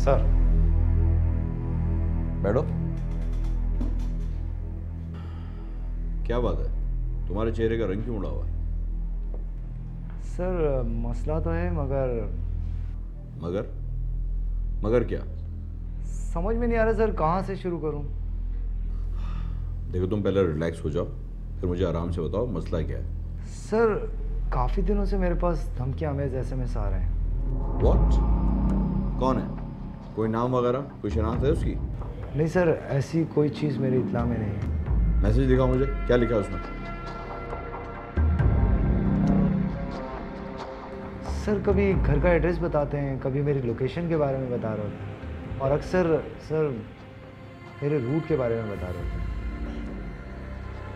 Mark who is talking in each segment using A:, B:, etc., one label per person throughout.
A: Sir.
B: बैठो। क्या बात है, तुम्हारे चेहरे का रंग क्यों उड़ा हुआ है?
A: सर मसला तो है मगर
B: मगर क्या?
A: समझ में नहीं आ रहा सर, कहाँ से शुरू करूं?
B: देखो, तुम पहले रिलैक्स हो जाओ, फिर मुझे आराम से बताओ मसला क्या है।
A: सर काफ़ी दिनों से मेरे पास धमकी अमेज SMS आ रहे हैं।
B: व्हाट? कौन है? कोई नाम वगैरह, कोई शनाख्त है उसकी?
A: नहीं सर, ऐसी कोई चीज़ मेरी इत्ला में नहीं है।
B: मैसेज दिखाओ मुझे, क्या लिखा है उसमें?
A: सर कभी घर का एड्रेस बताते हैं, कभी मेरी लोकेशन के बारे में बता रहे होते हैं, और अक्सर सर मेरे रूट के बारे में बता रहे होते हैं।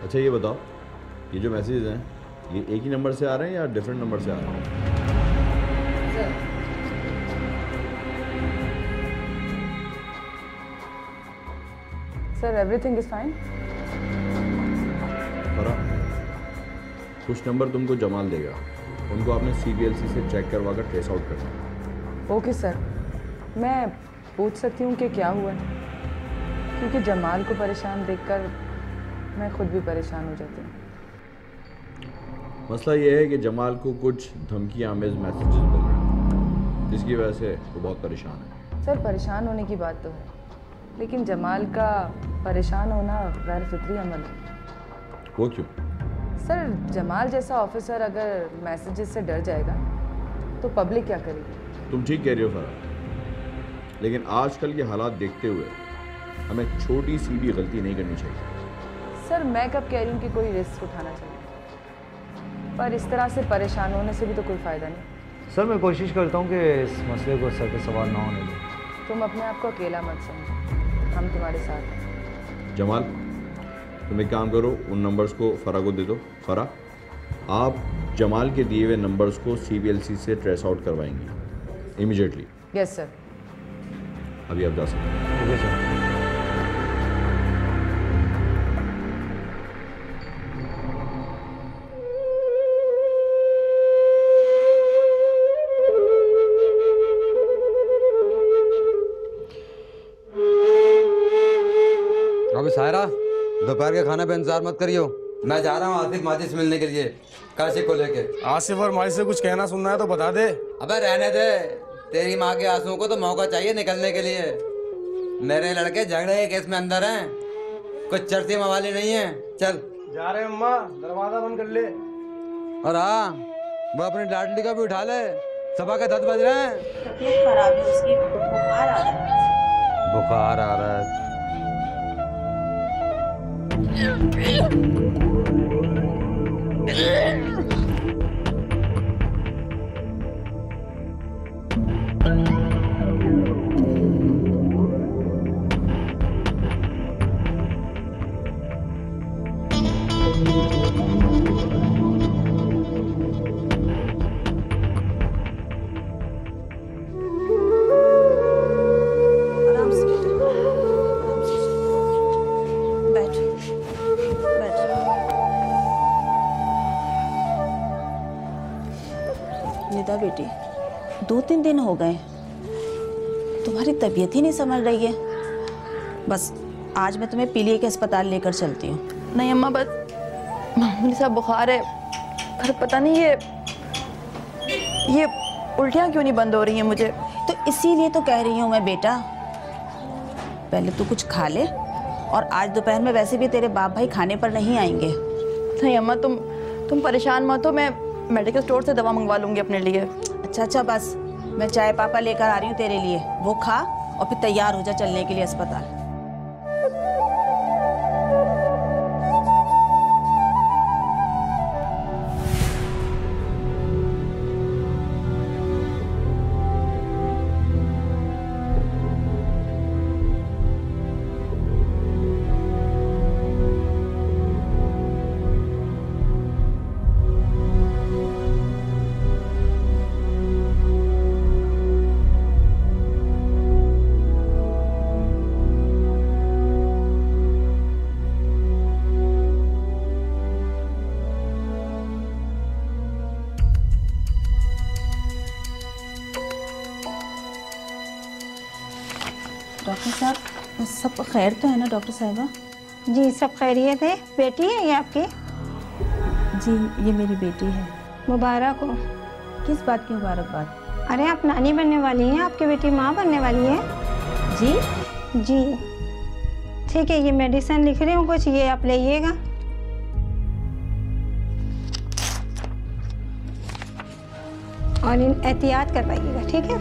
B: अच्छा ये बताओ, ये जो मैसेज हैं ये एक ही नंबर से आ रहे हैं या डिफरेंट नंबर से आ रहे हैं?
C: Sir everything is fine.
B: कुछ नंबर तुमको जमाल देगा, उनको आपने CBLC से चेक करवा कर ट्रेस आउट करना है।
C: ओके सर, मैं पूछ सकती हूँ कि क्या हुआ है? क्योंकि जमाल को परेशान देखकर मैं खुद भी परेशान हो जाती हूँ।
B: मसला ये है कि जमाल को कुछ धमकी आमेज मैसेजेस मिल रहे हैं, जिसकी वजह से वो बहुत परेशान है।
C: सर परेशान होने की बात तो है, लेकिन जमाल का परेशान होना गैर फितरी अमल है।
B: वो क्यों?
C: सर जमाल जैसा ऑफिसर अगर मैसेजेस से डर जाएगा तो पब्लिक क्या करेगी?
B: तुम ठीक कह रही हो फरा, लेकिन आजकल के हालात देखते हुए हमें छोटी सी भी गलती नहीं करनी चाहिए।
C: सर मैं कब कह रही हूँ कि कोई रिस्क उठाना चाहिए, पर इस तरह से परेशान होने से भी तो कोई फ़ायदा नहीं।
A: सर मैं कोशिश करता हूँ कि इस मसले को सर पे सवाल ना होने दें।
C: तुम अपने आप को अकेला मत समझो, हम तुम्हारे साथ हैं।
B: जमाल, तुम एक काम करो, उन नंबर्स को फरा को दे दो। फरा, आप जमाल के दिए हुए नंबर्स को CBLC से ट्रेस आउट करवाएंगी इमीडिएटली।
C: Yes sir.
B: अभी आप जा सकते हैं।
A: Okay sir.
D: अभी सायरा, दोपहर के खाने पे इंतजार मत करियो, मैं जा रहा हूँ आसिफ माजिद से मिलने के लिए, काशिफ को लेके।
E: आसिफ और माजिद से कुछ कहना सुनना है तो बता दे।
D: अबे रहने दे, तेरी माँ के आंसुओं को तो मौका चाहिए निकलने के लिए। मेरे लड़के झगड़े के केस में अंदर हैं, कुछ चर्ची मवाली नहीं है। चल
E: जा रहे हैं अम्मा, दरवाजा बंद कर ले।
D: और हाँ, वो अपनी लाडली का भी उठा ले, सुबह के 10 बज रहे हैं।
F: तबीयत खराब है उसकी, बुखार आ रहा है।
D: बुखार आ रहा है।
F: आराम से आराम से बैठ बैठ। निदा बेटी, 2-3 दिन हो गए, तुम्हारी तबीयत ही नहीं संभल रही है। बस आज मैं तुम्हें पीलिए के अस्पताल लेकर चलती हूँ।
G: नहीं अम्मा, बस मामूली सा बुखार है, पर पता नहीं ये उल्टियाँ क्यों नहीं बंद हो रही हैं मुझे।
F: तो इसीलिए तो कह रही हूँ मैं बेटा, पहले तू कुछ खा ले, और आज दोपहर में वैसे भी तेरे बाप भाई खाने पर नहीं आएंगे।
G: नहीं अम्मा, तुम परेशान मत हो, मैं मेडिकल स्टोर से दवा मंगवा लूँगी अपने लिए।
F: अच्छा बस, मैं चाय पापा लेकर आ रही हूँ तेरे लिए, वो खा और फिर तैयार हो जा चलने के लिए अस्पताल। डॉक्टर साहब, सब खैर तो है ना डॉक्टर साहिबा?
H: जी सब खैरियत है। बेटी है ये आपकी?
F: जी ये मेरी बेटी है।
H: मुबारक हो।
F: किस बात की मुबारकबाद?
H: अरे आप नानी बनने वाली हैं, आपकी बेटी माँ बनने वाली है।
F: जी
H: जी ठीक है, ये मेडिसिन लिख रही हूँ कुछ, ये आप लेइएगा। और इन एहतियात करवाइएगा, ठीक है?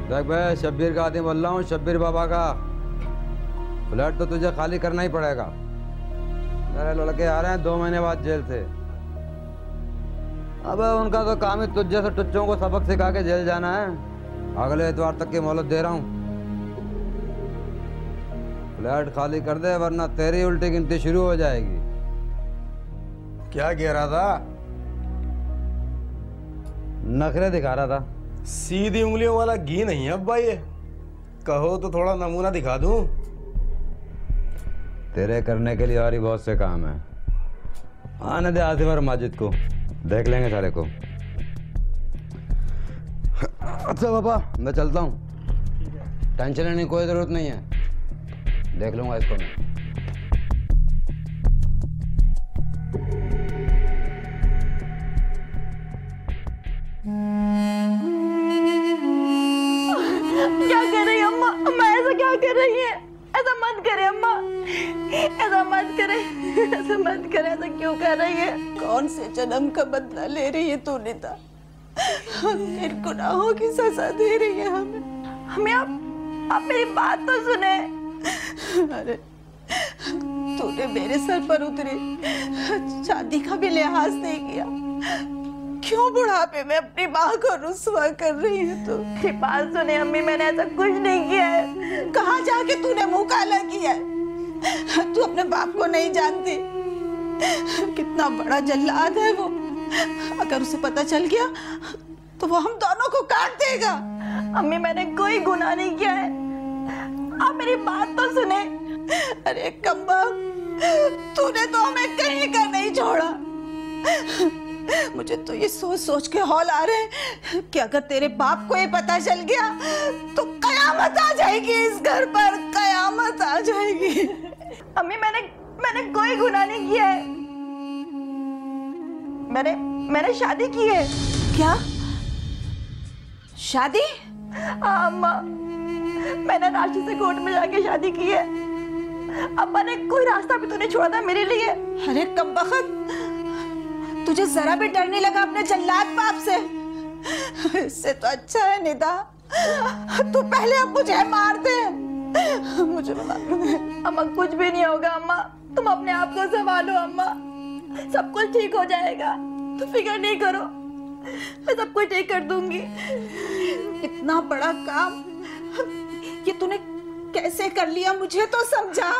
D: देख भाई, शब्बीर का आदमी बोल रहा हूँ, शब्बीर बाबा का। फ्लैट तो तुझे खाली करना ही पड़ेगा। मेरे लड़के आ रहे हैं 2 महीने बाद जेल से। अबे उनका तो काम ही तुझ जैसे टुच्चों को सबक सिखा के जेल जाना है। अगले इतवार तक की मोहलत दे रहा हूँ। फ्लैट खाली कर दे वरना तेरी उल्टी गिनती शुरू हो जाएगी।
E: क्या कह रहा था?
D: नखरे दिखा रहा था।
E: सीधी उंगलियों वाला घी नहीं है अब्बा ये। कहो तो थोड़ा नमूना दिखा दूं।
D: तेरे करने के लिए और ही बहुत से काम है। आने दे आसिफ और माजिद को, देख लेंगे सारे को। अच्छा पापा, मैं चलता हूँ। टेंशन लेने की कोई जरूरत नहीं है, देख लूंगा इसको मैं।
G: क्या कर रही है अम्मा? अम्मा ऐसा क्या कर रही है? ऐसा मत करे अम्मा, ऐसा मत करे, ऐसा मत करे। ऐसा क्यों कर रही है?
F: कौन से जन्म का बदला ले रही है तू निदा? हम गुनाहों की सजा दे रही है हमें।
G: हमें आप मेरी बात तो सुने।
F: अरे तूने मेरे सर पर उतरी शादी का भी लिहाज नहीं किया। क्यों बुढ़ापे में अपनी माँ को रुस्वा कर रही है तू?
G: मेरी बात सुने अम्मी, मैंने ऐसा कुछ नहीं किया है।
F: कहाँ जाके तूने मुंह काला किया है? तू अपने बाप को नहीं जानती? कितना बड़ा जल्लाद है वो। अगर उसे पता चल गया तो वो हम दोनों को काट देगा।
G: अम्मी मैंने कोई गुनाह नहीं किया है, आप मेरी बात तो सुने।
F: अरे कम्बा, तूने तो हमें कहीं का नहीं छोड़ा। मुझे तो ये सोच सोच के हौल आ रहे हैं कि अगर तेरे बाप को ये पता चल गया तो कयामत आ जाएगी इस घर पर, कयामत आ जाएगी।
G: अम्मी मैंने कोई गुनाह नहीं किया है। मैंने शादी की है।
F: क्या शादी?
G: हाँ अम्मा, मैंने राशि से कोर्ट में जाके शादी की है। अब्बा ने कोई रास्ता भी तो नहीं छोड़ा था मेरे लिए।
F: अरे कमबख्त, तुझे जरा भी डर नहीं लगा अपने जल्लाद बाप से? इससे तो अच्छा है निदा तू पहले अब मुझे मार दे। मुझे मालूम है।
G: अम्मा कुछ भी नहीं होगा अम्मा, तुम अपने आप को संभालो अम्मा, सब कुछ ठीक हो जाएगा, तो फिक्र नहीं करो, मैं सब कुछ ठीक कर दूंगी।
F: इतना बड़ा काम ये तूने कैसे कर लिया, मुझे तो समझा।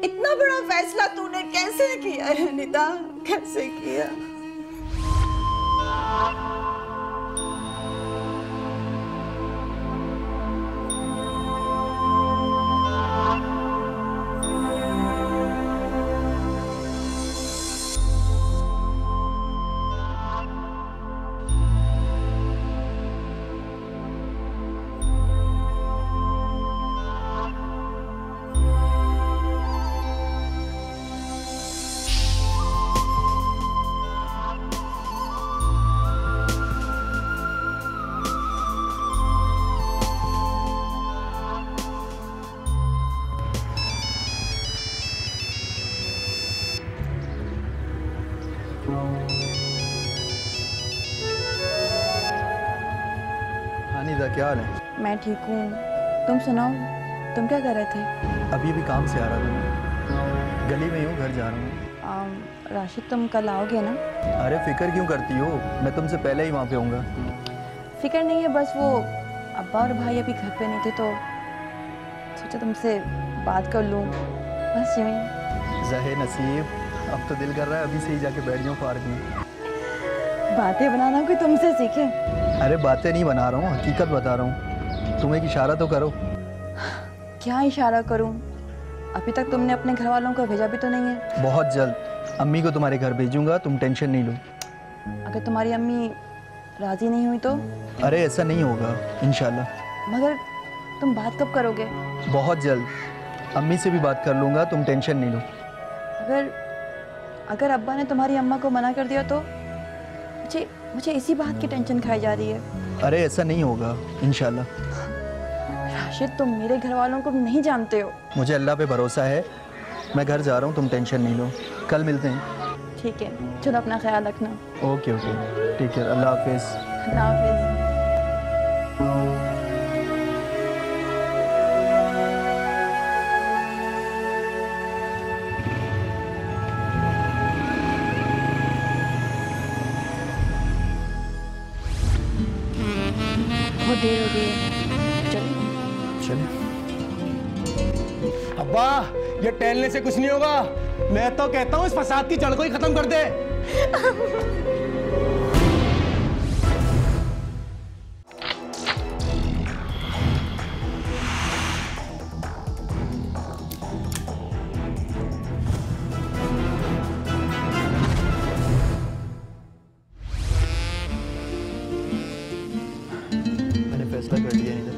F: इतना बड़ा फैसला तूने कैसे किया है निदा, कैसे किया?
I: अनीता क्या हाल है?
G: मैं ठीक हूँ, तुम सुनाओ, तुम क्या कर रहे थे?
I: अभी भी काम से आ रहा था, गली में हूँ, घर जा रहा हूँ।
G: राशिद तुम कल आओगे ना?
I: अरे फिक्र क्यों करती हो, मैं तुमसे पहले ही वहाँ पे आऊँगा।
G: फिक्र नहीं है, बस वो अब्बा और भाई अभी घर पे नहीं थे तो सोचा तुमसे बात कर लूँ, बस यूँ ही।
I: ज़हे नसीब, अब तो दिल कर रहा है अभी से ही जाके बैठ जाऊँ पार्क में।
G: बातें बनाना कोई तुमसे सीखे?
I: अरे बातें नहीं बना रहा हूँ, हकीकत बता रहा हूँ। तुम एक इशारा तो करो।
G: क्या इशारा करूं? अभी तक तुमने अपने घर वालों को भेजा भी तो नहीं है।
I: बहुत जल्द अम्मी को तुम्हारे घर भेजूंगा, तुम टेंशन नहीं लो।
G: अगर तुम्हारी अम्मी राजी नहीं हुई तो?
I: अरे ऐसा नहीं होगा इंशाल्लाह।
G: मगर तुम बात कब करोगे?
I: बहुत जल्द अम्मी से भी बात कर लूँगा, तुम टेंशन नहीं लो।
G: अगर अब्बा ने तुम्हारी अम्मा को मना कर दिया तो? मुझे इसी बात की टेंशन खाई जा रही है।
I: अरे ऐसा नहीं होगा इंशाल्लाह।
G: राशिद, तुम मेरे घर वालों को नहीं जानते हो।
I: मुझे अल्लाह पे भरोसा है, मैं घर जा रहा हूँ, तुम टेंशन नहीं लो, कल मिलते हैं।
G: ठीक है, चलो अपना ख्याल रखना।
I: ओके ओके, ठीक है, अल्लाह हाफिज़।
G: अल्लाह हाफिज़। बहुत देर हो गई है,
I: चलिए।
E: अब्बा, ये टहलने से कुछ नहीं होगा। मैं तो कहता हूँ इस फसाद की जड़ को ही खत्म कर दे।
I: मैंने फैसला कर लिया इधर।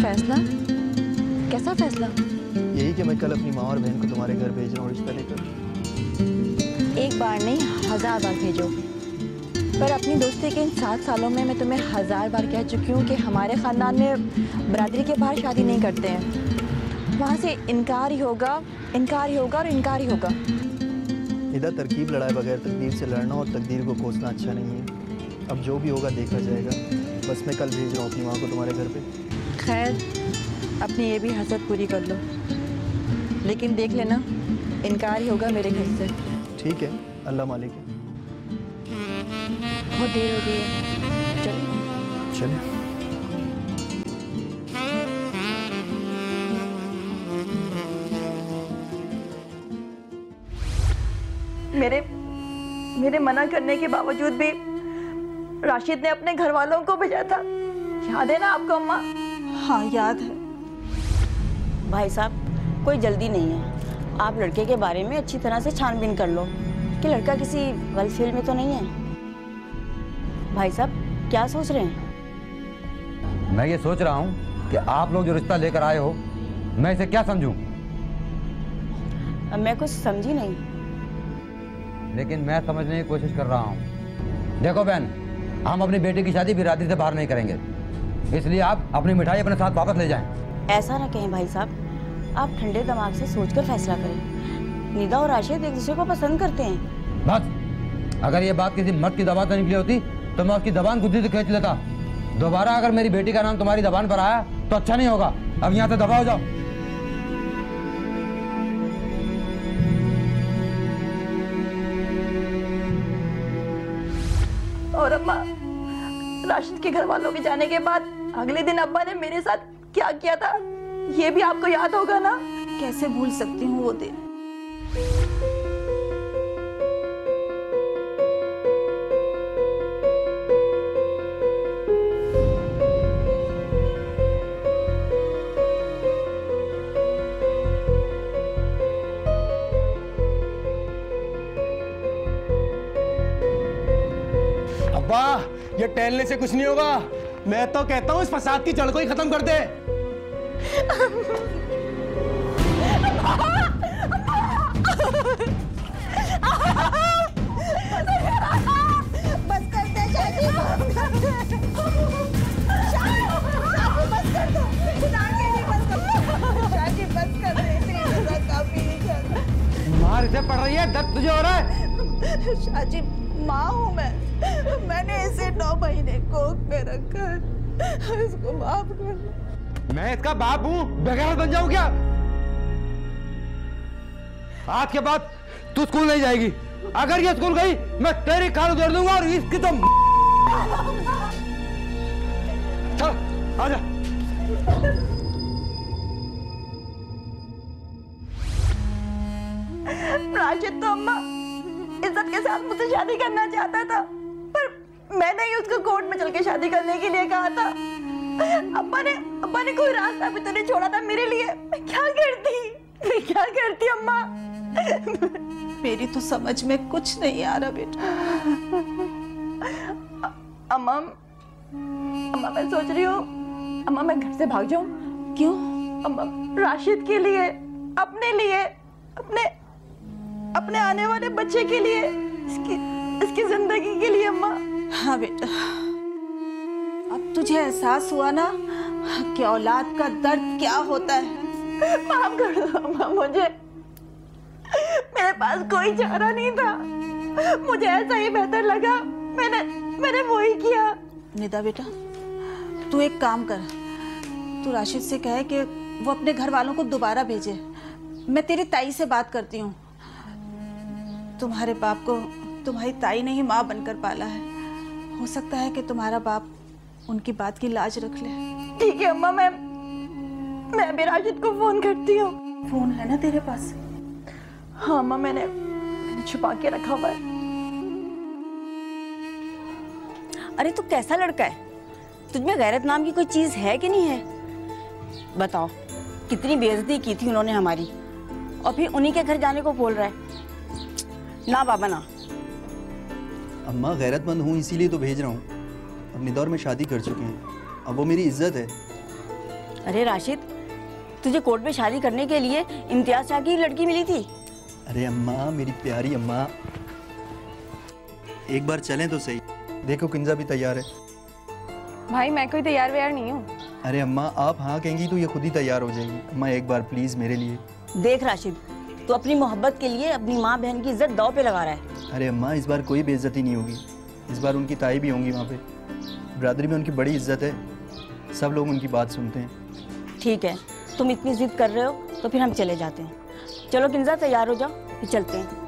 G: फैसला? कैसा फैसला?
I: यही कि मैं कल अपनी माँ और बहन को तुम्हारे घर भेज रहा हूँ रिश्ता लेकर।
G: एक बार नहीं, 1000 बार भेजो। पर अपनी दोस्ती के इन 7 सालों में मैं तुम्हें 1000 बार कह चुकी हूँ कि हमारे ख़ानदान में बरादरी के बाहर शादी नहीं करते हैं। वहाँ से इनकार ही होगा, इनकार ही होगा और इनकार ही होगा।
I: इधर तरकीब लड़ाए बगैर तकदीर से लड़ना और तकदीर को कोसना अच्छा नहीं है। अब जो भी होगा देखा जाएगा। बस मैं कल भेज रहा हूँ अपनी माँ को तुम्हारे घर पे।
G: खैर, अपनी ये भी हसरत पूरी कर लो, लेकिन देख लेना इनकार ही होगा मेरे घर से।
I: ठीक है, अल्लाह मालिक है।
G: बहुत देर हो गई है,
I: चलिए।
G: मेरे मना करने के बावजूद भी राशिद ने अपने घर वालों को भेजा था। याद है ना आपको अम्मा?
F: हाँ याद है।
J: भाई साहब, कोई जल्दी नहीं है। आप लड़के के बारे में अच्छी तरह से छानबीन कर लो कि लड़का किसी गलत फील्ड में तो नहीं है। भाई साहब, क्या सोच रहे हैं?
D: मैं ये सोच रहा हूँ कि आप लोग जो रिश्ता लेकर आए हो, मैं इसे क्या समझूं?
J: मैं कुछ समझी नहीं।
D: लेकिन मैं समझने की कोशिश कर रहा हूँ। देखो बहन, हम अपनी बेटी की शादी बिरादरी से बाहर नहीं करेंगे, इसलिए आप अपनी मिठाई अपने साथ वापस ले जाएं।
J: ऐसा ना कहें भाई साहब, आप ठंडे दिमाग से सोचकर फैसला करें। निदा और राशिद एक दूसरे को पसंद करते हैं।
D: बस, अगर ये बात किसी मर्द की जबान से निकली होती तो मैं उसकी जबान गुद्दी से खींच लेता। दोबारा अगर मेरी बेटी का नाम तुम्हारी जबान पर आया तो अच्छा नहीं होगा। अब यहाँ से दफा हो जाओ।
G: और अम्मा, राशिद के घर वालों के जाने के बाद अगले दिन अब्बा ने मेरे साथ क्या किया था, ये भी आपको याद होगा ना?
F: कैसे भूल सकती हूँ वो दिन।
E: अब्बा, ये टहलने से कुछ नहीं होगा। मैं तो कहता हूँ इस फसाद की जड़ को ही खत्म कर दे।
F: बस कर दे शादी, बस कर दे। शादी बस कर दो, खुदा के लिए बस कर दो। शादी बस कर दे, इतनी सजा काफी है।
D: मार इसे पड़ रही है, दर्द तुझे हो रहा है?
F: शादी माँ हूँ मैंने इसे 9 महीने कोख में रखा है। इसको माफ कर।
D: मैं इसका बाप हूँ, बेगैरत बन जाऊँ क्या? आज के बाद तू स्कूल नहीं जाएगी। अगर ये स्कूल गई मैं तेरी खाल उधेड़ दूंगा और इसकी तो चल आजा।
G: राशिद तो अम्मा इज्जत के साथ मुझसे शादी करना चाहता था, पर मैंने ही उसको कोर्ट में चल के शादी करने के लिए कहा था।
F: अब्बा ने कोई रास्ता भी तो नहीं छोड़ा था मेरे लिए। मैं क्या करती अम्मा? मेरी तो समझ में कुछ नहीं आ रहा बेटा।
J: अम्मा मैं सोच रही हूँ अम्मा मैं घर से भाग जाऊं।
F: क्यों?
J: अम्मा राशिद के लिए, अपने लिए, अपने आने वाले बच्चे के लिए, इसकी जिंदगी के लिए अम्मा।
F: हाँ बेटा, अब तुझे एहसास हुआ ना कि औलाद का दर्द क्या होता है।
J: माफ कर दो अम्मा मुझे, मेरे पास कोई चारा नहीं था, मुझे ऐसा ही बेहतर लगा, मैंने वो ही किया।
F: निदा बेटा, तू एक काम कर, तू राशिद से कहे कि वो अपने घर वालों को दोबारा भेजे। मैं तेरी ताई से बात करती हूँ। तुम्हारे बाप को तुम्हारी ताई ने ही माँ बनकर पाला है। हो सकता है कि तुम्हारा बाप उनकी बात की लाज रख ले।
J: ठीक है अम्मा, मैं अभी राशिद को फोन करती हूँ।
F: फोन है ना तेरे पास?
J: हाँ अम्मा, मैंने छुपा के रखा हुआ है।
K: अरे तू कैसा लड़का है? तुझमें गैरत नाम की कोई चीज है कि नहीं है? बताओ, कितनी बेइज्जती की थी उन्होंने हमारी, और फिर उन्हीं के घर जाने को बोल रहा है। ना बाबा ना।
I: अम्मा गैरतमंद हूँ इसीलिए तो भेज रहा हूँ। अपने दौर में शादी कर चुके हैं, अब वो मेरी इज्जत है।
K: अरे राशिद, तुझे कोर्ट में शादी करने के लिए इम्तियाज शाह की लड़की मिली थी।
I: अरे अम्मा, मेरी प्यारी अम्मा, एक बार चलें तो सही। देखो किंजा भी तैयार है।
C: भाई मैं कोई तैयार व्यार नहीं हूँ।
I: अरे अम्मा, आप हाँ कहेंगी तो ये खुद ही तैयार हो जाएगी। अम्मा एक बार प्लीज मेरे लिए।
K: देख राशिद, तू अपनी मोहब्बत के लिए अपनी माँ बहन की इज्जत दांव पे लगा रहा है।
I: अरे अम्मा, इस बार कोई बेइज्जती नहीं होगी। इस बार उनकी ताई भी होंगी वहाँ पे। बिरादरी में उनकी बड़ी इज्जत है, सब लोग उनकी बात सुनते हैं।
K: ठीक है, तुम इतनी जिद कर रहे हो तो फिर हम चले जाते हैं। चलो किंजा तैयार हो जाओ, फिर चलते हैं।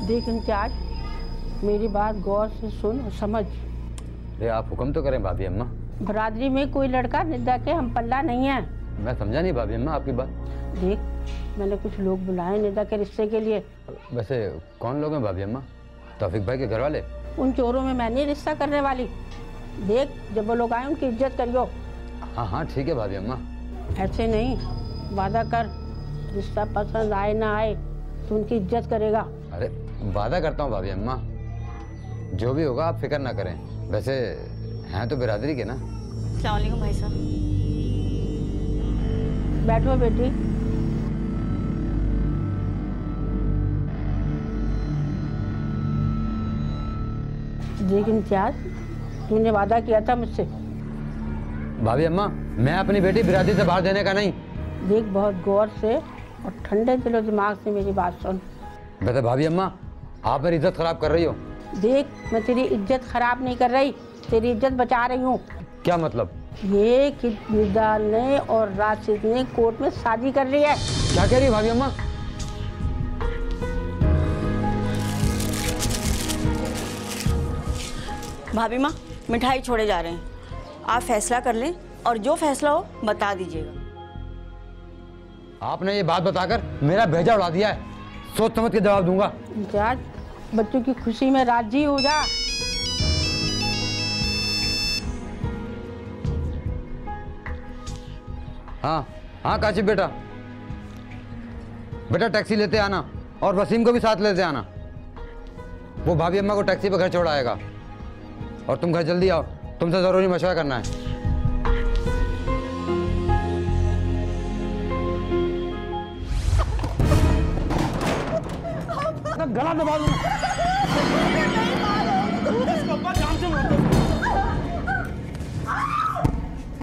L: देख इम्तियाज, मेरी बात गौर से सुन और समझ।
D: अरे आप हुक्म तो करें भाभी अम्मा।
L: बरादरी में कोई लड़का निदा के हम पल्ला नहीं है।
D: मैं समझा नहीं भाभी अम्मा आपकी बात।
L: देख, मैंने कुछ लोग बुलाए निदा के रिश्ते के लिए।
D: वैसे कौन लोग हैं भाभी अम्मा? तौफीक भाई के घर वाले?
L: उन चोरों में मैं नहीं रिश्ता करने वाली। देख, जब वो लोग आए उनकी इज्जत करियो।
D: हाँ हाँ ठीक है भाभी अम्मा।
L: ऐसे नहीं, वादा कर, रिश्ता पसंद आए ना आए तो उनकी इज्जत करेगा।
D: अरे वादा करता हूँ भाभी अम्मा, जो भी होगा आप फिक्र ना करें। वैसे हैं तो बिरादरी के ना।
K: अस्सलाम वालेकुम भाई साहब।
L: बैठो बेटी। देख इम्तियाज, तूने वादा किया था मुझसे।
D: भाभी अम्मा, मैं अपनी बेटी बिरादरी से बाहर देने का नहीं।
L: देख, बहुत गौर से और ठंडे दिलो दिमाग से मेरी बात सुन।
D: वैसे भाभी अम्मा, आप मेरी इज्जत खराब कर रही हो।
L: देख, मैं तेरी इज्जत खराब नहीं कर रही, तेरी इज्जत बचा रही हूँ।
D: क्या मतलब?
L: ये कि निदा ने और राशिद ने कोर्ट में शादी कर ली है।
D: क्या कह रही है भाभी अम्मा?
K: भाभी माँ, मिठाई छोड़े जा रहे हैं, आप फैसला कर लें और जो फैसला हो बता दीजिएगा।
D: आपने ये बात बताकर मेरा भेजा उड़ा दिया है, सोच समझ के जवाब दूंगा।
L: इम्तियाज, बच्चों की खुशी में राजी हो जा।
D: हाँ हाँ काशिफ बेटा, बेटा टैक्सी लेते आना और वसीम को भी साथ लेते आना। वो भाभी अम्मा को टैक्सी पे घर छोड़ाएगा और तुम घर जल्दी आओ, तुमसे जरूरी मशवरा करना है।
E: गला दबा दूंगा।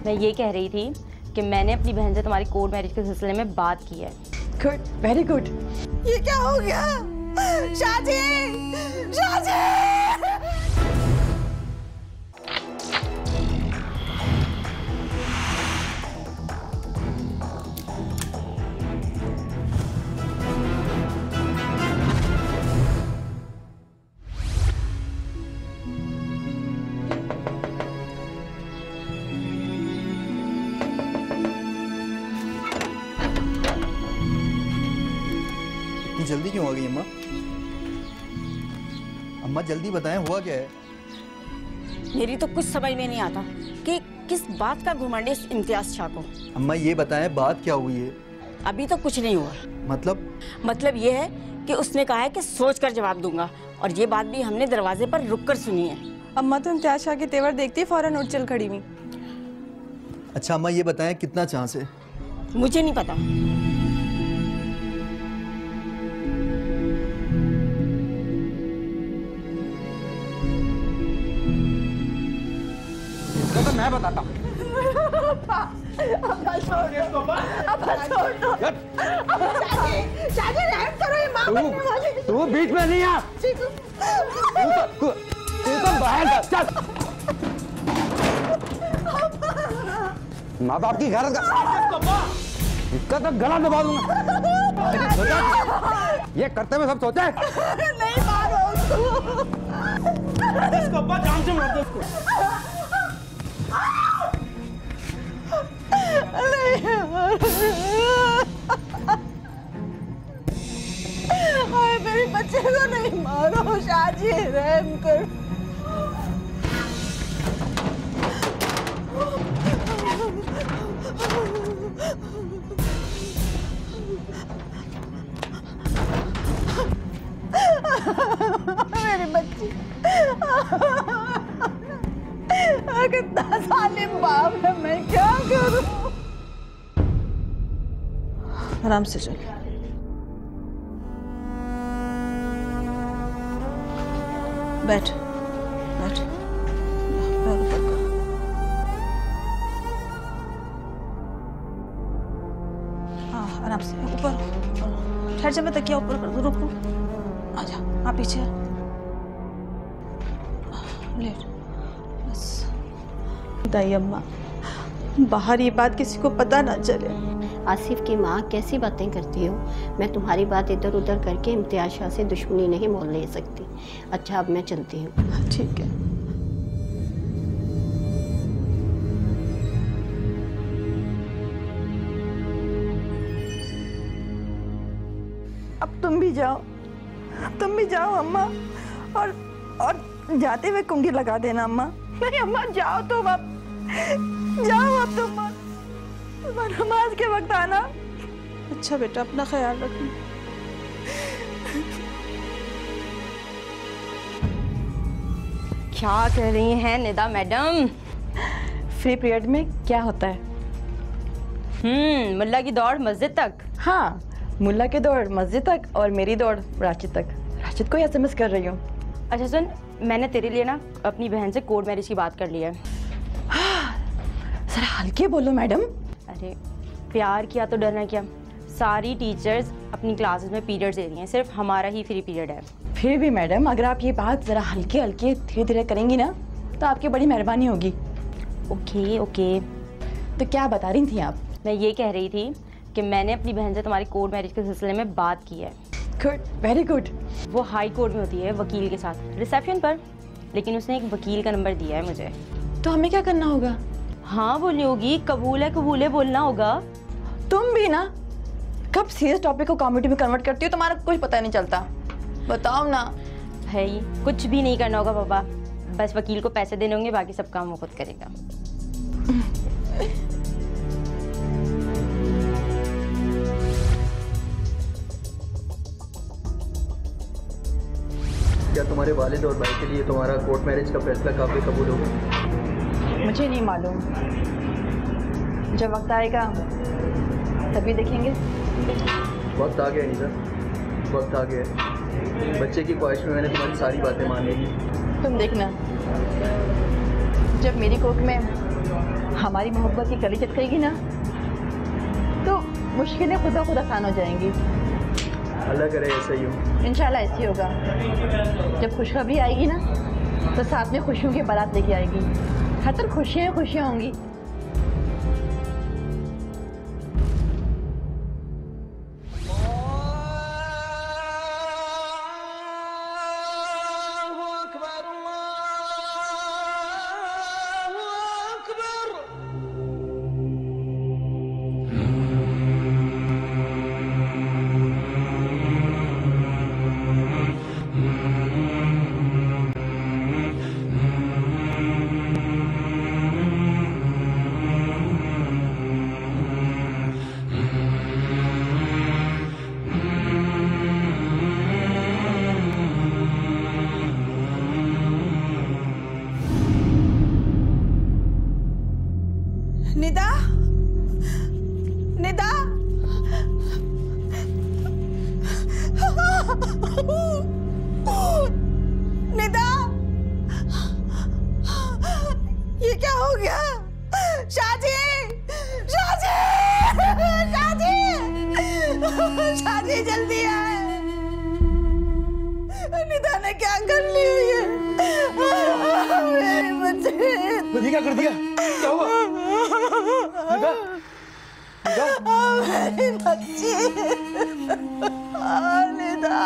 K: मैं ये कह रही थी कि मैंने अपनी बहन से तुम्हारी कोर्ट मैरिज के सिलसिले में बात की है।
J: Good, very good.
F: ये क्या हो गया? शादी, शादी।
I: जल्दी क्यों आ गई अम्मा? अम्मा जल्दी बताएं, हुआ क्या है?
K: मेरी तो कुछ समझ में नहीं आता कि किस बात का घमंड है इस इम्तियाज शाह को।
I: अम्मा ये बताएं, बात क्या हुई है?
K: अभी तो कुछ नहीं हुआ।
I: मतलब
K: ये है कि उसने कहा है कि सोच कर जवाब दूंगा, और ये बात भी हमने दरवाजे पर रुक कर सुनी है।
G: अम्मा तो इम्तियाज शाह के तेवर देखती फौरन उठ चल खड़ी हुई।
I: अच्छा अम्मा ये बताएं, कितना चांस है?
K: मुझे नहीं पता।
D: इसको तो मैं बताता हूँ। तू बीच में नहीं आ। तू तो बाहर चल। माँ बाप की घर का इसका तो गला दबा दूंगा। ये करते में सब सोचा है?
F: नहीं मारो उसको।
E: इसको जान से मार दो इसको।
F: हाय मेरे बच्चे को नहीं मारो शाहजी, रहम कर। मेरे बच्चे कितना सालिम बाप है, मैं क्या करूं? आराम से चल। बैठ बैठ, पैर ऊपर कर। हाँ आराम से ऊपर। ठहर जा, मैं तकिया ऊपर कर दूँ। रुक रुक, आजा, आप पीछे लेट। बस दाई अम्मा, बाहर ये बात किसी को पता ना चले।
L: आसिफ की माँ कैसी बातें करती हो? मैं तुम्हारी बात इधर उधर करके इम्तियाज शाह से दुश्मनी नहीं मोल ले सकती। अच्छा अब मैं चलती हूँ।
F: ठीक है।
G: अब तुम भी जाओ अम्मा, और जाते हुए कुंडी लगा देना अम्मा। नहीं अम्मा जाओ तुम, अब जाओ, अब तुम नमाज के वक्त आना।
F: अच्छा बेटा, अपना ख्याल रखना।
M: क्या कर रही हैं निदा मैडम?
G: फ्री पीरियड में क्या होता है?
M: मुल्ला की दौड़ मस्जिद तक।
G: हाँ, मुल्ला की दौड़ मस्जिद तक और मेरी दौड़ राशिद तक। राशिद को एसएमएस कर रही हूँ।
M: अच्छा सुन, मैंने तेरे लिए ना अपनी बहन से कोर्ट मैरिज की बात कर ली है।
G: जरा हल्के बोलो मैडम।
M: अरे प्यार किया तो डरना क्या? सारी टीचर्स अपनी क्लासेस में पीरियड्स दे रही हैं, सिर्फ हमारा ही फ्री पीरियड है।
G: फिर भी मैडम, अगर आप ये बात जरा हल्के हल्के धीरे धीरे करेंगी ना तो आपकी बड़ी मेहरबानी होगी।
M: Okay okay.
G: तो क्या बता रही थी आप?
M: मैं ये कह रही थी कि मैंने अपनी बहन से तुम्हारी कोर्ट मैरिज के सिलसिले में बात की है।
G: Good, very good.
M: वो हाई कोर्ट में होती है वकील के साथ, रिसेप्शन पर, लेकिन उसने एक वकील का नंबर दिया है मुझे।
G: तो हमें क्या करना होगा?
M: हाँ बोलनी होगी, कबूल है बोलना होगा।
G: तुम भी ना कब सीरियस टॉपिक को कॉमेडी में कन्वर्ट करती हो, तुम्हारा कुछ पता नहीं चलता। बताओ ना।
M: भाई कुछ भी नहीं करना होगा पापा, बस वकील को पैसे देने होंगे, बाकी सब काम वो खुद करेगा।
I: क्या तुम्हारे वालिद और भाई के लिए तुम्हारा कोर्ट मैरिज का फैसला काबिल कबूल होगा?
G: मुझे नहीं मालूम, जब वक्त आएगा तभी देखेंगे।
I: वक्त आ गया निदा, वक्त आ गया है। बच्चे की ख्वाहिश में मैंने तुम्हारी सारी बातें मान ली।
G: तुम देखना, जब मेरी कोख में हमारी मोहब्बत की कली चटकेगी ना तो मुश्किलें खुदा खुद आसान हो जाएंगी।
I: अल्लाह करे ऐसा ही हो।
G: इंशाल्लाह ऐसे ही होगा। जब खुशखबरी आएगी ना तो साथ में खुशियों की बारात लेके आएगी। हर तरफ खुशियाँ खुशियाँ होंगी।
F: बच्चे जल्दी आए। निदा ने क्या कर लिया ये? मेरे बच्चे।
E: ये क्या कर दिया? क्या हुआ? निदा? निदा?
F: मेरे बच्चे। निदा।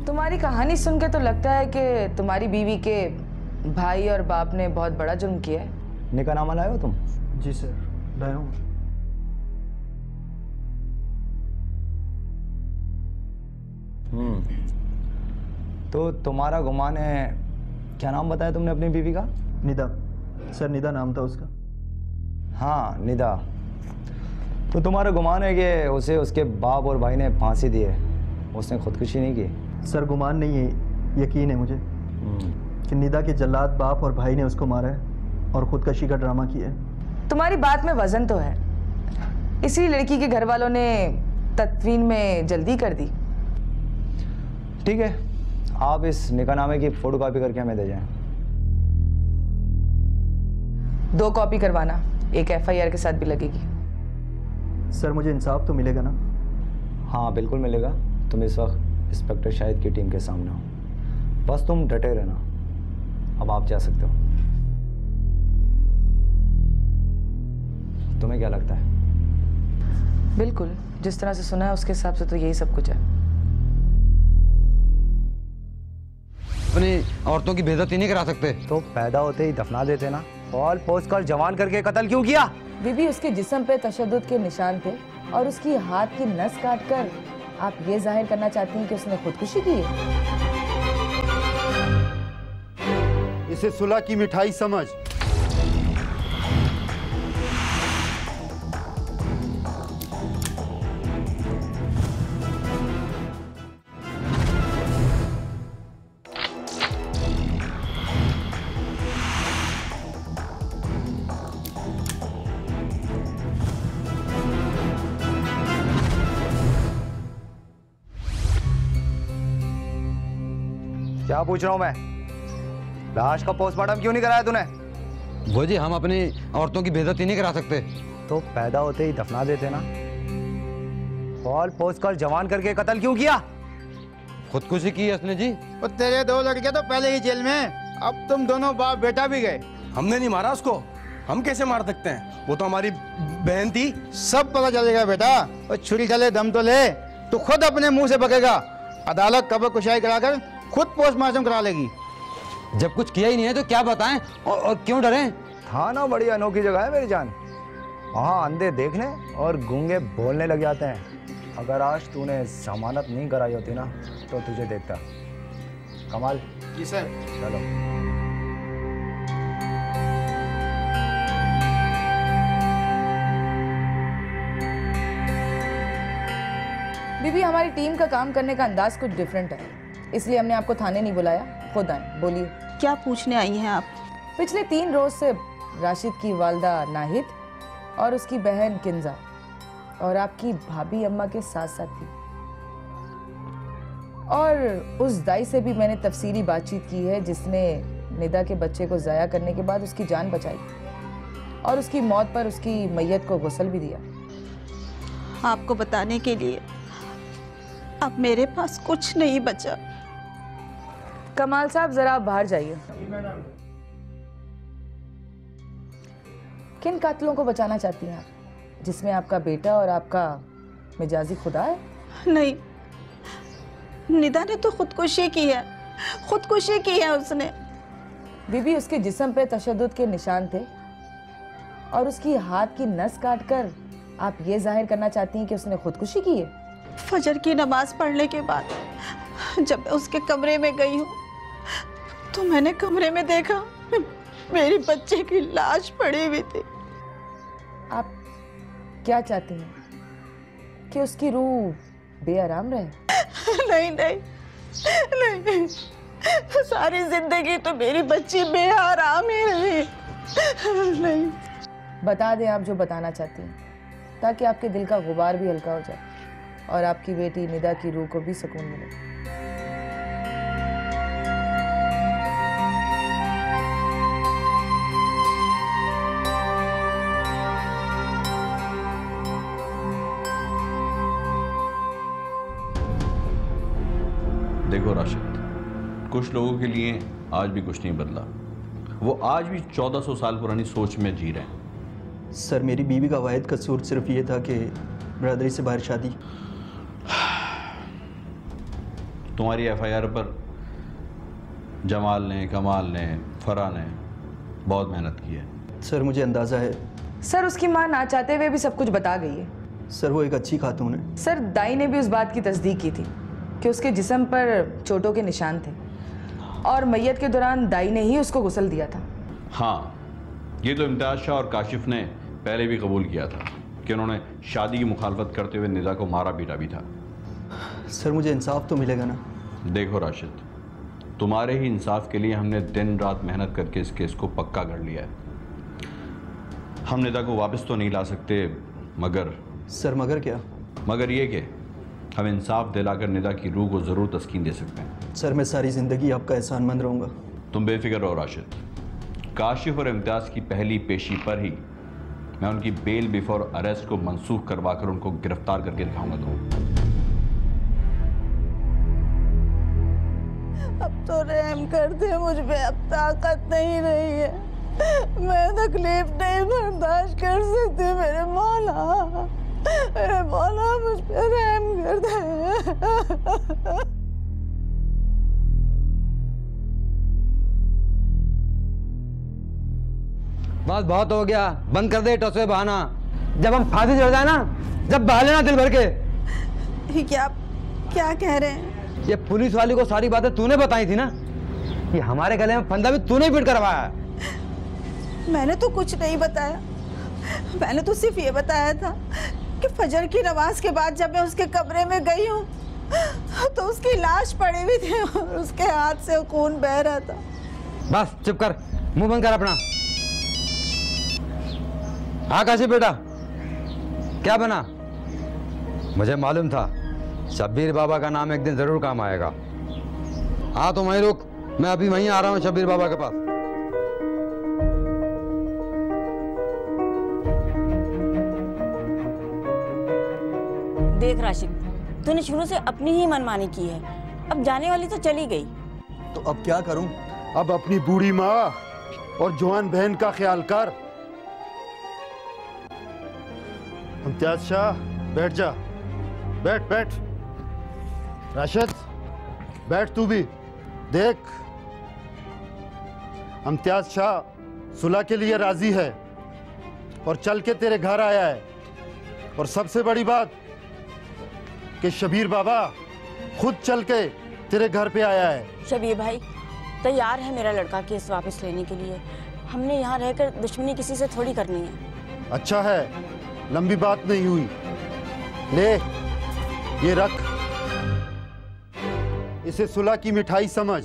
C: तुम्हारी कहानी सुन के तो लगता है कि तुम्हारी बीवी के भाई और बाप ने बहुत बड़ा जुर्म किया है।
A: निकाहनामा लाए हो तुम?
I: जी सर, लाया हूँ।
A: तो तुम्हारा गुमान है, क्या नाम बताया तुमने अपनी बीवी का?
I: निदा। सर निदा नाम था उसका।
A: हाँ निदा। तो तुम्हारा गुमान है कि उसे उसके बाप और भाई ने फांसी दी है, उसने खुदकुशी नहीं की?
I: सर गुमान नहीं है, यकीन है मुझे कि निदा के जल्लाद बाप और भाई ने उसको मारा है और खुदकशी का ड्रामा किया है।
C: तुम्हारी बात में वजन तो है, इसी लड़की के घर वालों ने तदफीन में जल्दी कर दी।
A: ठीक है, आप इस निकाहनामे की फोटोकॉपी करके हमें दे जाएं।
C: 2 कॉपी करवाना, एक FIR के साथ भी लगेगी।
I: सर मुझे इंसाफ तो मिलेगा ना?
A: हाँ बिल्कुल मिलेगा। तुम इस वक्त इंस्पेक्टर शाहिद की टीम के सामने हो, बस तुम डटे रहना। अब आप जा सकते हो। तुम्हें क्या लगता है?
C: बिल्कुल, जिस तरह से सुना है उसके हिसाब से तो यही सब कुछ है।
D: अपनी औरतों की बेइज्जती नहीं करा सकते?
A: तो पैदा होते ही दफना देते ना, और पोस्ट कर जवान करके कत्ल क्यों किया?
C: बीबी उसके जिस्म पे तशद्दुद के निशान थे और उसकी हाथ की नस काट कर आप ये जाहिर करना चाहती हैं कि उसने खुदकुशी की है?
N: इसे सुलह की मिठाई समझ।
A: क्या पूछ रहा हूं मैं? लाश का पोस्टमार्टम क्यों नहीं कराया तूने?
D: वो जी, हम अपनी औरतों की बेइज्जती नहीं करा सकते।
A: तो पैदा होते ही दफना देते ना, और पोस्ट कर जवान करके कत्ल क्यों किया?
D: खुदकुशी की है उसने जी।
N: और तेरे 2 लड़के तो पहले ही जेल में, अब तुम दोनों बाप बेटा भी गए।
E: हमने नहीं मारा उसको, हम कैसे मार सकते हैं? वो तो हमारी बहन थी।
N: सब पता चलेगा बेटा, और छुरी चले दम तो ले। तू खुद अपने मुंह से बकेगा। अदालत कब्र कुशाई कराकर खुद पोस्टमार्टम करा लेगी।
D: जब कुछ किया ही नहीं है तो क्या बताएं, और क्यों डरें?
A: थाना बड़ी अनोखी जगह है मेरी जान, वहाँ अंधे देखने और गूंगे बोलने लग जाते हैं। अगर आज तूने जमानत नहीं कराई होती ना तो तुझे देखता। कमाल।
N: जी सर।
A: चलो।
C: बीबी हमारी टीम का काम करने का अंदाज कुछ डिफरेंट है, इसलिए हमने आपको थाने नहीं बुलाया, खुद आए। बोलिए,
F: क्या पूछने आई हैं आप?
C: पिछले 3 रोज से राशिद की वालदा नाहिद और उसकी बहन किंजा और आपकी भाभी अम्मा के साथ साथ थी, और उस दाई से भी मैंने तफसीली बातचीत की है जिसने निदा के बच्चे को ज़ाया करने के बाद उसकी जान बचाई और उसकी मौत पर उसकी मैयत को गुस्ल भी दिया।
F: आपको बताने के लिए अब मेरे पास कुछ नहीं बचा।
C: कमाल साहब जरा आप बाहर जाइए। किन कातिलों को बचाना चाहती हैं आप, जिसमें आपका बेटा और आपका मिजाजी खुदा है?
F: नहीं, निदा ने तो खुदकुशी की है, खुदकुशी की है उसने।
C: बीबी उसके जिस्म पे तशद्दुद के निशान थे और उसकी हाथ की नस काट कर आप ये जाहिर करना चाहती हैं कि उसने खुदकुशी की है?
F: फजर की नमाज पढ़ने के बाद जब मैं उसके कमरे में गई हूँ तो मैंने कमरे में देखा मेरी बच्चे की लाश पड़ी हुई थी।
C: आप क्या चाहती हैं कि उसकी रूह बेआराम रहे?
F: नहीं नहीं नहीं, सारी जिंदगी तो मेरी बच्ची बेआराम ही रही। नहीं,
C: बता दें आप जो बताना चाहती हैं, ताकि आपके दिल का गुबार भी हल्का हो जाए और आपकी बेटी निदा की रूह को भी सुकून मिले।
B: देखो राशिद, कुछ लोगों के लिए आज भी कुछ नहीं बदला। वो आज भी 1400 साल पुरानी सोच में जी रहे हैं।
I: सर मेरी बीवी का वाहिद कसूर सिर्फ ये था कि बरादरी से बाहर शादी।
B: तुम्हारी एफआईआर पर जमाल ने, कमाल ने, फरा ने बहुत मेहनत की है।
I: सर मुझे अंदाज़ा है।
C: सर उसकी माँ ना चाहते हुए भी सब कुछ बता गई है।
I: सर वो एक अच्छी खातून है।
C: सर दाई ने भी उस बात की तस्दीक की थी कि उसके जिस्म पर चोटों के निशान थे और मैयत के दौरान दाई ने ही उसको गुस्ल दिया था।
B: हाँ, ये तो इम्तियाज शाह और काशिफ ने पहले भी कबूल किया था कि उन्होंने शादी की मुखालफत करते हुए निदा को मारा पीटा भी था।
I: सर मुझे इंसाफ तो मिलेगा ना?
B: देखो राशिद, तुम्हारे ही इंसाफ के लिए हमने दिन रात मेहनत करके इस केस को पक्का कर लिया है। हम निदा को वापस तो नहीं ला सकते, मगर
I: सर मगर क्या?
B: मगर ये कि हम इंसाफ दिलाकर निदा की रूह को ज़रूर तस्कीन दे सकते हैं।
I: सर मैं सारी ज़िंदगी आपका एहसानमंद रहूँगा।
B: तुम बेफिक्र रहो राशिद, काशिफ और इम्तियाज़ की पहली पेशी पर ही मैं उनकी बेल बिफोर अरेस्ट को मनसूख करवाकर उनको गिरफ्तार करके दिखाऊंगा। तुम्हें
F: अब तो रहम कर दे मुझ पे, अब ताकत नहीं रही है, मैं तकलीफ नहीं बर्दाश्त कर सकती। मेरे मौला मुझ पे रहम कर दे।
D: बस बहुत हो गया, बंद कर दे टोसे बहाना। जब हम फांसी चढ़ जाए ना, जब बहा लेना दिल भर के।
F: क्या कह रहे हैं?
D: ये पुलिस वाली को सारी बातें तूने बताई थी ना? ये हमारे गले में फंदा भी तूने फिट करवाया।
F: मैंने तो कुछ नहीं बताया, मैंने तो सिर्फ ये बताया था कि फजर की नमाज के बाद जब मैं उसके कमरे में गई हूँ तो उसकी लाश पड़ी हुई थी और उसके हाथ से खून बह रहा था।
D: बस चुप कर, मुंह बंद कर अपना। हाँ काशिफ बेटा, क्या बना? मुझे मालूम था शब्बीर बाबा का नाम एक दिन जरूर काम आएगा। हाँ तो वहीं रुक, मैं अभी वहीं आ रहा हूँ शब्बीर बाबा के पास।
K: देख राशिद, तूने शुरू से अपनी ही मनमानी की है, अब जाने वाली तो चली गई।
I: तो अब क्या करूं?
O: अब अपनी बूढ़ी माँ और जवान बहन का ख्याल कर। इम्तियाज शाह बैठ जा, बैठ बैठ। राशिद बैठ तू भी। देख, इम्तियाज शाह सुलह के लिए राजी है और चल के तेरे घर आया है। और सबसे बड़ी बात कि शबीर बाबा खुद चल के तेरे घर पे आया है।
K: शबीर भाई तैयार है मेरा लड़का केस वापस लेने के लिए। हमने यहाँ रहकर दुश्मनी किसी से थोड़ी करनी है।
O: अच्छा है, लंबी बात नहीं हुई। ले ये रख, इसे सुलह की मिठाई समझ।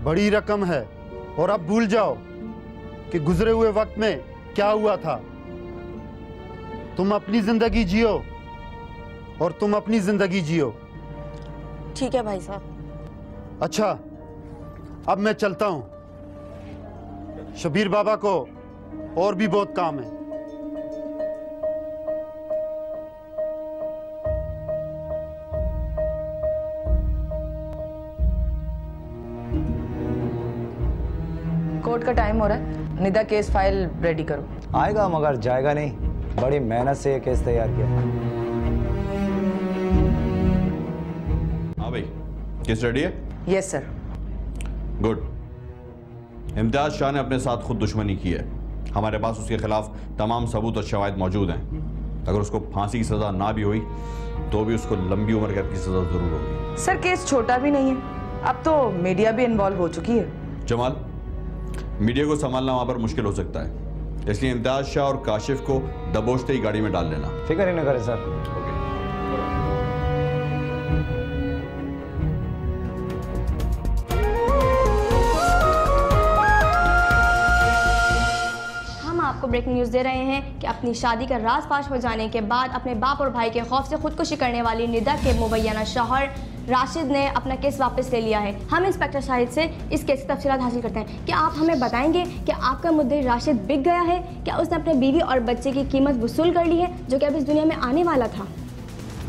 O: बड़ी रकम है और अब भूल जाओ कि गुजरे हुए वक्त में क्या हुआ था। तुम अपनी जिंदगी जियो और तुम अपनी जिंदगी जियो।
K: ठीक है भाई साहब।
O: अच्छा, अब मैं चलता हूं। शबीर बाबा को और भी बहुत काम है।
C: कोर्ट का टाइम हो रहा है, निदा केस फाइल रेडी करो।
A: आएगा मगर जाएगा नहीं, बड़ी मेहनत से ये केस तैयार किया।
B: हाँ भाई, केस रेडी है?
C: Yes sir.
B: Good. Imtiaz Shah ने अपने साथ खुद दुश्मनी की है। हमारे पास उसके खिलाफ तमाम सबूत और शवाहिद मौजूद हैं। अगर उसको फांसी की सजा ना भी हुई तो भी उसको लंबी उम्र कैद की सजा जरूर होगी।
C: सर केस छोटा भी नहीं है, अब तो मीडिया भी इन्वॉल्व हो चुकी है।
B: जमाल, मीडिया को संभालना वहां पर मुश्किल हो सकता है, इसलिए इम्तियाज शाह और काशिफ को दबोचते ही गाड़ी में डाल लेना।
A: फिक्र ही न करें सर।
M: आपको ब्रेकिंग न्यूज़ दे रहे हैं कि अपनी शादी का राज फाश हो जाने के बाद अपने बाप और भाई के खौफ से खुदकुशी करने वाली निदा के मुबैना शौहर राशिद ने अपना केस वापस ले लिया है। हम इंस्पेक्टर शाहिद से इस केस की तफसीलात हासिल करते हैं। क्या आप हमें बताएंगे कि आपका मुद्दई राशिद बिक गया है? क्या उसने अपने बीवी और बच्चे की कीमत वसूल कर ली है जो कि अब इस दुनिया में आने वाला था?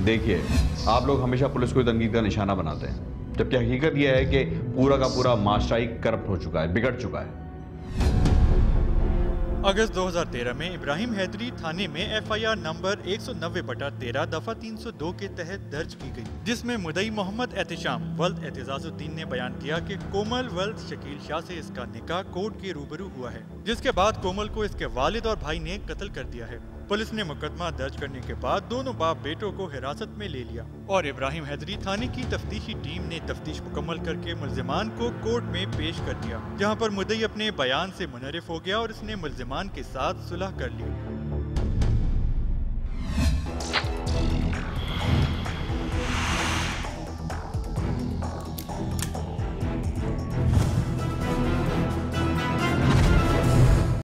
B: देखिए, आप लोग हमेशा पुलिस को तनकीद का निशाना बनाते हैं, जबकि हकीकत यह है कि पूरा का पूरा माशरा ही करप्ट हो चुका है, बिगड़ चुका है।
P: अगस्त 2013 में इब्राहिम हैदरी थाने में एफआईआर नंबर 190/13 दफा 302 के तहत दर्ज की गई, जिसमें मुद्दई मोहम्मद एहतिशाम वल्द एतजाजुद्दीन ने बयान किया कि कोमल वल्द शकील शाह से इसका निकाह कोर्ट के रूबरू हुआ है, जिसके बाद कोमल को इसके वालिद और भाई ने कत्ल कर दिया है। पुलिस ने मुकदमा दर्ज करने के बाद दोनों बाप बेटों को हिरासत में ले लिया और इब्राहिम हैदरी थाने की तफ्तीशी टीम ने तफ्तीश मुकम्मल करके मुल्जिमान को कोर्ट में पेश कर दिया, जहां पर मुद्दई अपने बयान से मुनरिफ हो गया और इसने मुल्जिमान के साथ सुलह कर ली।